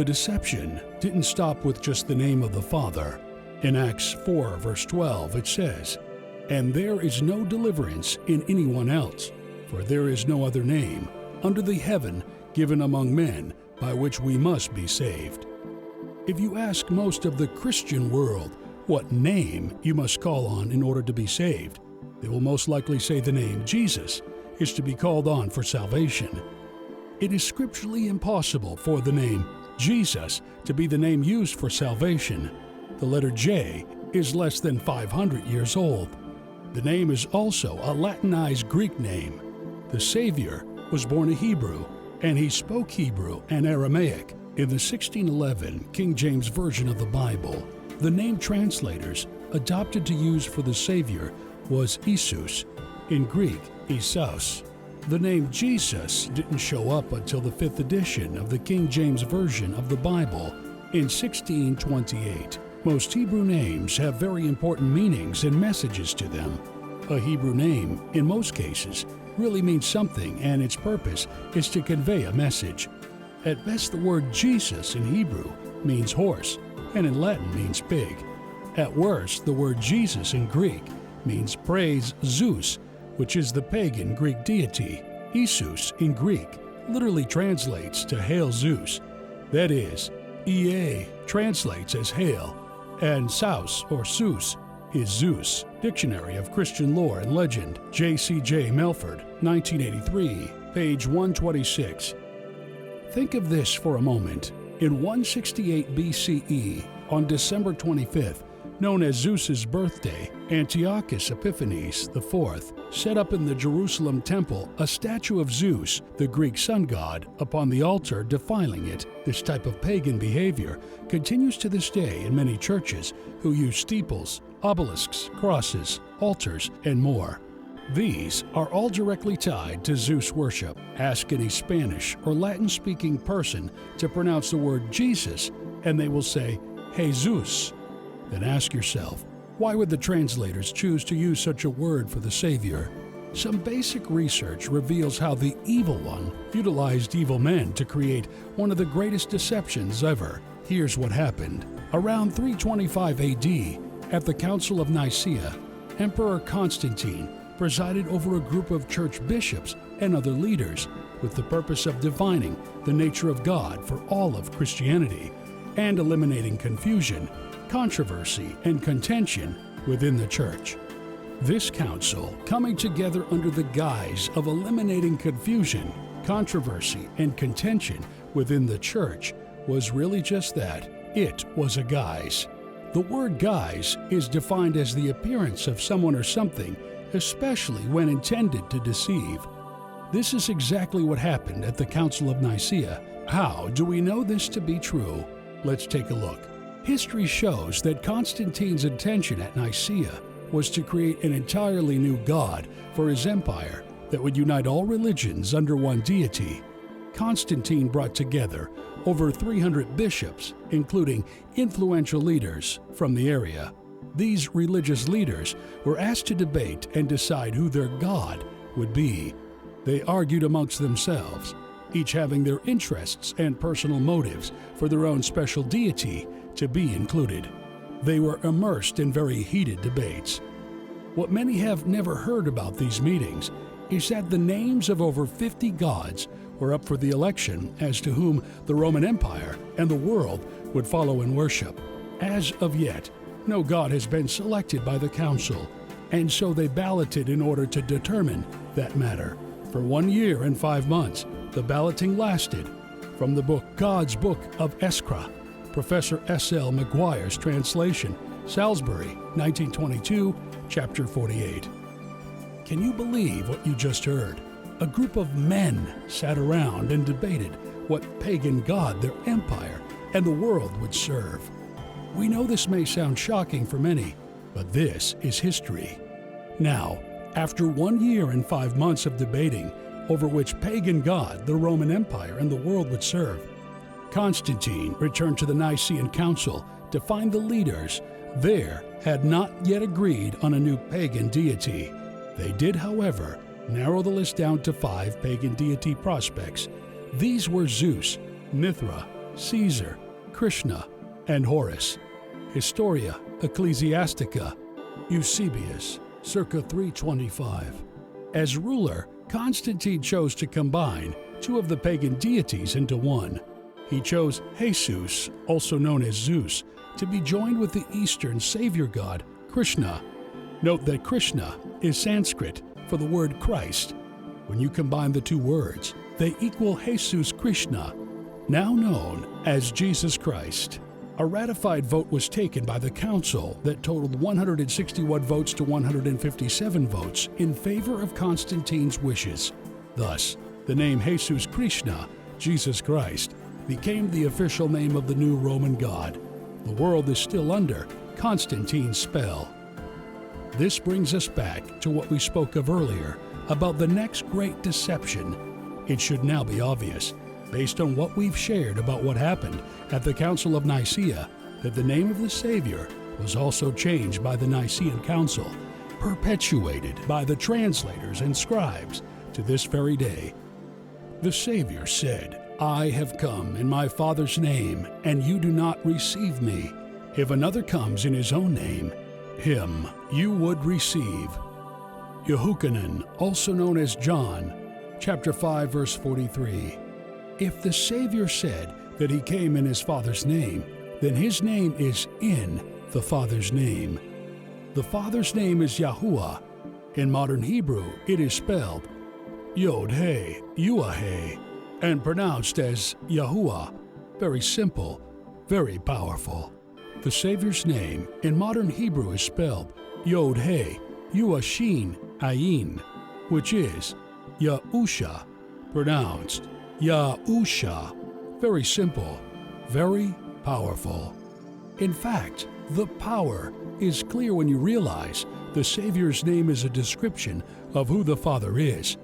The deception didn't stop with just the name of the Father. In Acts 4, verse 12, it says, "And there is no deliverance in anyone else, for there is no other name under the heaven given among men by which we must be saved." If you ask most of the Christian world what name you must call on in order to be saved, they will most likely say the name Jesus is to be called on for salvation. It is scripturally impossible for the name Jesus to be the name used for salvation. The letter J is less than 500 years old. The name is also a Latinized-Greek name. The Savior was born a Hebrew, and he spoke Hebrew and Aramaic. In the 1611 King James Version of the Bible, the name translators adopted to use for the Savior was Jesus, in Greek, Isos. The name Jesus didn't show up until the 5th edition of the King James Version of the Bible in 1628. Most Hebrew names have very important meanings and messages to them. A Hebrew name, in most cases, really means something, and its purpose is to convey a message. At best, the word Jesus in Hebrew means horse, and in Latin means pig. At worst, the word Jesus in Greek means praise Zeus, which is the pagan Greek deity. Isus in Greek literally translates to hail Zeus. That is, Ea translates as hail, and Saus or Zeus is Zeus. Dictionary of Christian Lore and Legend, J.C.J. Melford, 1983, page 126. Think of this for a moment. In 168 BCE, on December 25th, known as Zeus's birthday, Antiochus Epiphanes IV set up in the Jerusalem temple a statue of Zeus, the Greek sun god, upon the altar, defiling it. This type of pagan behavior continues to this day in many churches who use steeples, obelisks, crosses, altars, and more. These are all directly tied to Zeus worship. Ask any Spanish or Latin-speaking person to pronounce the word Jesus, and they will say, Jesus. Then ask yourself, why would the translators choose to use such a word for the Savior? Some basic research reveals how the Evil One utilized evil men to create one of the greatest deceptions ever. Here's what happened. Around 325 AD, at the Council of Nicaea, Emperor Constantine presided over a group of church bishops and other leaders with the purpose of defining the nature of God for all of Christianity and eliminating confusion, controversy, and contention within the church. This council, coming together under the guise of eliminating confusion, controversy, and contention within the church, was really just that. It was a guise. The word guise is defined as the appearance of someone or something, especially when intended to deceive. This is exactly what happened at the Council of Nicaea. How do we know this to be true? Let's take a look. History shows that Constantine's intention at Nicaea was to create an entirely new god for his empire that would unite all religions under one deity. Constantine brought together over 300 bishops, including influential leaders from the area. These religious leaders were asked to debate and decide who their god would be. They argued amongst themselves, each having their interests and personal motives for their own special deity to be included. They were immersed in very heated debates. What many have never heard about these meetings is that the names of over 50 gods were up for the election as to whom the Roman Empire and the world would follow in worship. As of yet, no god has been selected by the council, and so they balloted in order to determine that matter. For 1 year and 5 months, the balloting lasted. From the book God's Book of Eskra, Professor S.L. McGuire's translation, Salisbury, 1922, chapter 48. Can you believe what you just heard? A group of men sat around and debated what pagan god their empire and the world would serve. We know this may sound shocking for many, but this is history. Now, after 1 year and 5 months of debating over which pagan god the Roman Empire and the world would serve, Constantine returned to the Nicene Council to find the leaders there had not yet agreed on a new pagan deity. They did, however, narrow the list down to 5 pagan deity prospects. These were Zeus, Mithra, Caesar, Krishna, and Horus. Historia Ecclesiastica, Eusebius, circa 325. As ruler, Constantine chose to combine two of the pagan deities into one. He chose Jesus, also known as Zeus, to be joined with the Eastern savior god, Krishna. Note that Krishna is Sanskrit for the word Christ. When you combine the two words, they equal Jesus Krishna, now known as Jesus Christ. A ratified vote was taken by the council that totaled 161 votes to 157 votes in favor of Constantine's wishes. Thus, the name Jesus Krishna, Jesus Christ, became the official name of the new Roman god. The world is still under Constantine's spell. This brings us back to what we spoke of earlier about the next great deception. It should now be obvious, based on what we've shared about what happened at the Council of Nicaea, that the name of the Savior was also changed by the Nicene Council, perpetuated by the translators and scribes to this very day. The Savior said, "I have come in my Father's name, and you do not receive me. If another comes in his own name, him you would receive." YAHUAH, also known as John, chapter 5, verse 43. If the Savior said that he came in his Father's name, then his name is in the Father's name. The Father's name is YAHUAH. In modern Hebrew, it is spelled Yod-He, YAHUAH, and pronounced as YAHUAH. Very simple, very powerful. The Savior's name in modern Hebrew is spelled Yod-He, Yuashin, Ayin, which is Yahusha, pronounced Yahusha. Very simple, very powerful. In fact, the power is clear when you realize the Savior's name is a description of who the Father is.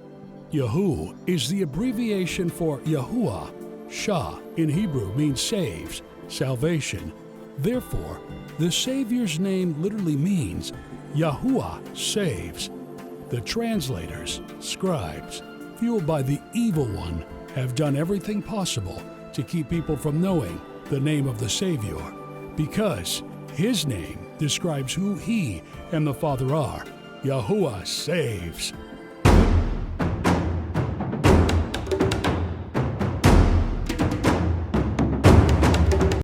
Yahu is the abbreviation for YAHUAH. Shah in Hebrew means saves, salvation. Therefore, the Savior's name literally means YAHUAH saves. The translators, scribes, fueled by the evil one, have done everything possible to keep people from knowing the name of the Savior, because his name describes who he and the Father are. YAHUAH saves.